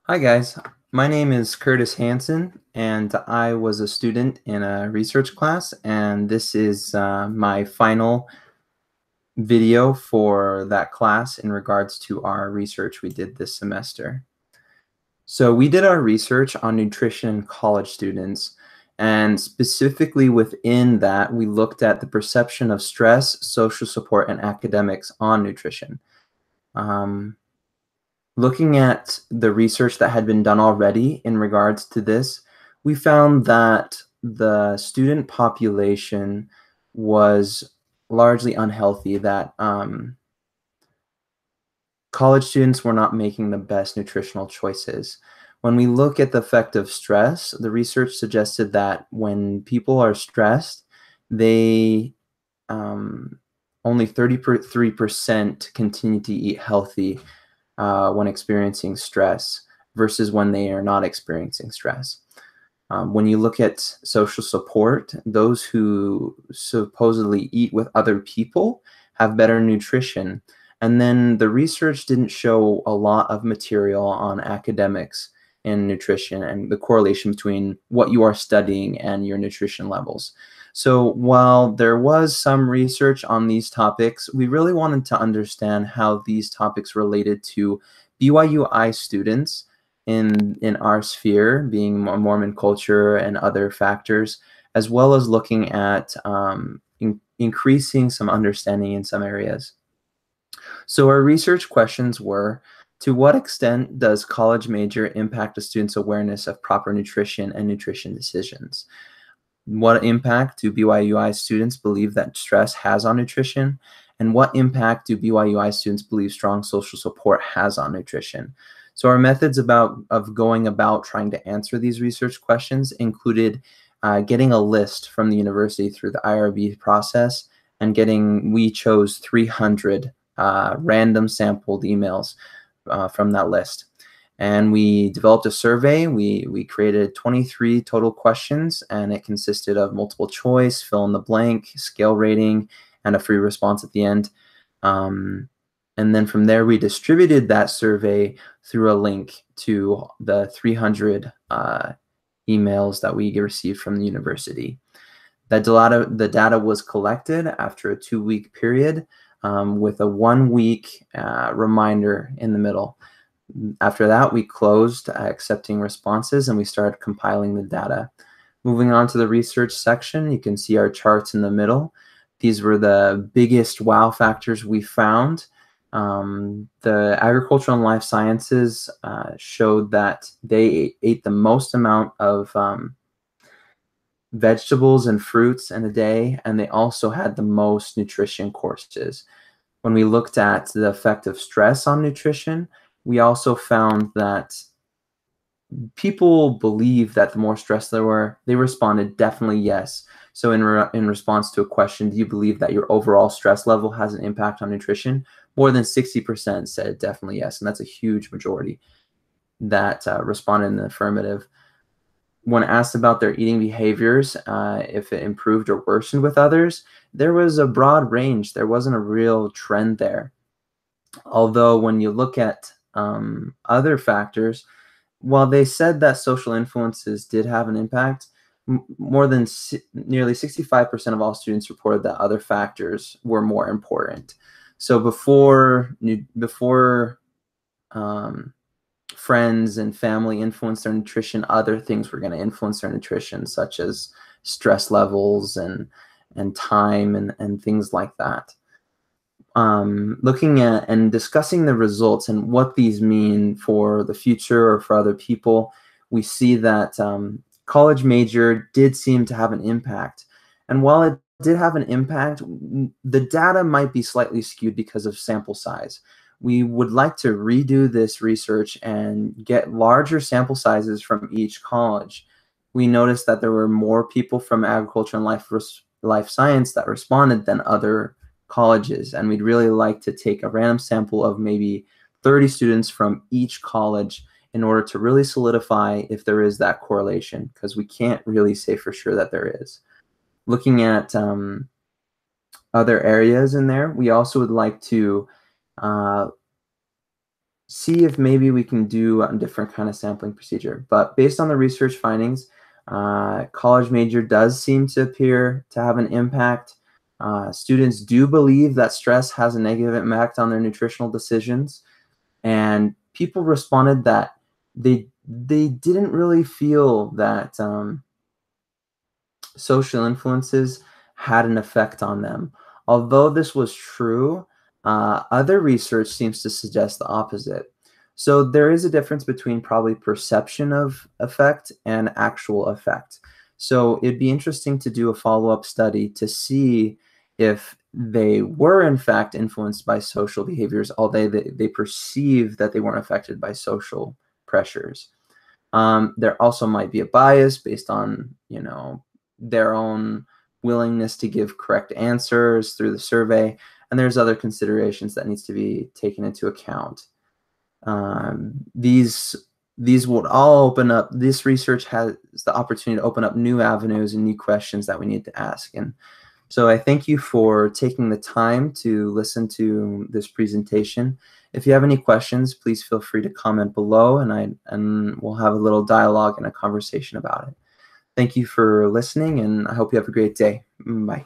Hi guys, my name is Curtis Hanson and I was a student in a research class, and this is my final video for that class in regards to our research we did this semester. So we did our research on nutrition in college students, and specifically within that we looked at the perception of stress, social support, and academics on nutrition. Um, Looking at the research that had been done already in regards to this, we found that the student population was largely unhealthy, that college students were not making the best nutritional choices. When we look at the effect of stress, the research suggested that when people are stressed, they um, only 33% continue to eat healthy when experiencing stress versus when they are not experiencing stress. When you look at social support, those who supposedly eat with other people have better nutrition. And then the research didn't show a lot of material on academics and nutrition and the correlation between what you are studying and your nutrition levels. So while there was some research on these topics, we really wanted to understand how these topics related to BYUI students in our sphere, being Mormon culture and other factors, as well as looking at increasing some understanding in some areas. So our research questions were, to what extent does college major impact a student's awareness of proper nutrition and nutrition decisions? What impact do BYUI students believe that stress has on nutrition? And what impact do BYUI students believe strong social support has on nutrition? So our methods of going about trying to answer these research questions included getting a list from the university through the IRB process, and we chose 300 random sampled emails from that list. And we developed a survey. We created 23 total questions, and it consisted of multiple choice, fill in the blank, scale rating, and a free response at the end. And then from there, we distributed that survey through a link to the 300 emails that we received from the university. The data was collected after a 2-week period, with a 1-week reminder in the middle. After that, we closed accepting responses and we started compiling the data. Moving on to the research section, you can see our charts in the middle. These were the biggest wow factors we found. The agricultural and life sciences showed that they ate the most amount of vegetables and fruits in a day, and they also had the most nutrition courses. When we looked at the effect of stress on nutrition, we also found that people believe that the more stressed they were, they responded definitely yes. So in response to a question, do you believe that your overall stress level has an impact on nutrition? More than 60% said definitely yes, and that's a huge majority that responded in the affirmative. When asked about their eating behaviors, if it improved or worsened with others, there was a broad range. There wasn't a real trend there. Although when you look at other factors, while they said that social influences did have an impact, more than nearly 65% of all students reported that other factors were more important. So before friends and family influence their nutrition, other things were going to influence their nutrition, such as stress levels and time and things like that. Looking at and discussing the results and what these mean for the future or for other people, we see that college major did seem to have an impact. And while it did have an impact, the data might be slightly skewed because of sample size. We would like to redo this research and get larger sample sizes from each college. We noticed that there were more people from agriculture and life science that responded than other colleges, and we'd really like to take a random sample of maybe 30 students from each college in order to really solidify if there is that correlation, because we can't really say for sure that there is. Looking at other areas in there, we also would like to see if maybe we can do a different kind of sampling procedure. But based on the research findings, college major does seem to appear to have an impact. Students do believe that stress has a negative impact on their nutritional decisions, and people responded that they didn't really feel that social influences had an effect on them. Although this was true, other research seems to suggest the opposite. So there is a difference between probably perception of effect and actual effect. So it'd be interesting to do a follow-up study to see if they were in fact influenced by social behaviors, although they perceive that they weren't affected by social pressures. There also might be a bias based on, their own willingness to give correct answers through the survey, and there's other considerations that needs to be taken into account. These would all open up. This research has the opportunity to open up new avenues and new questions that we need to ask. And so I thank you for taking the time to listen to this presentation. If you have any questions, please feel free to comment below, and we'll have a little dialogue and a conversation about it. Thank you for listening, and I hope you have a great day. Bye.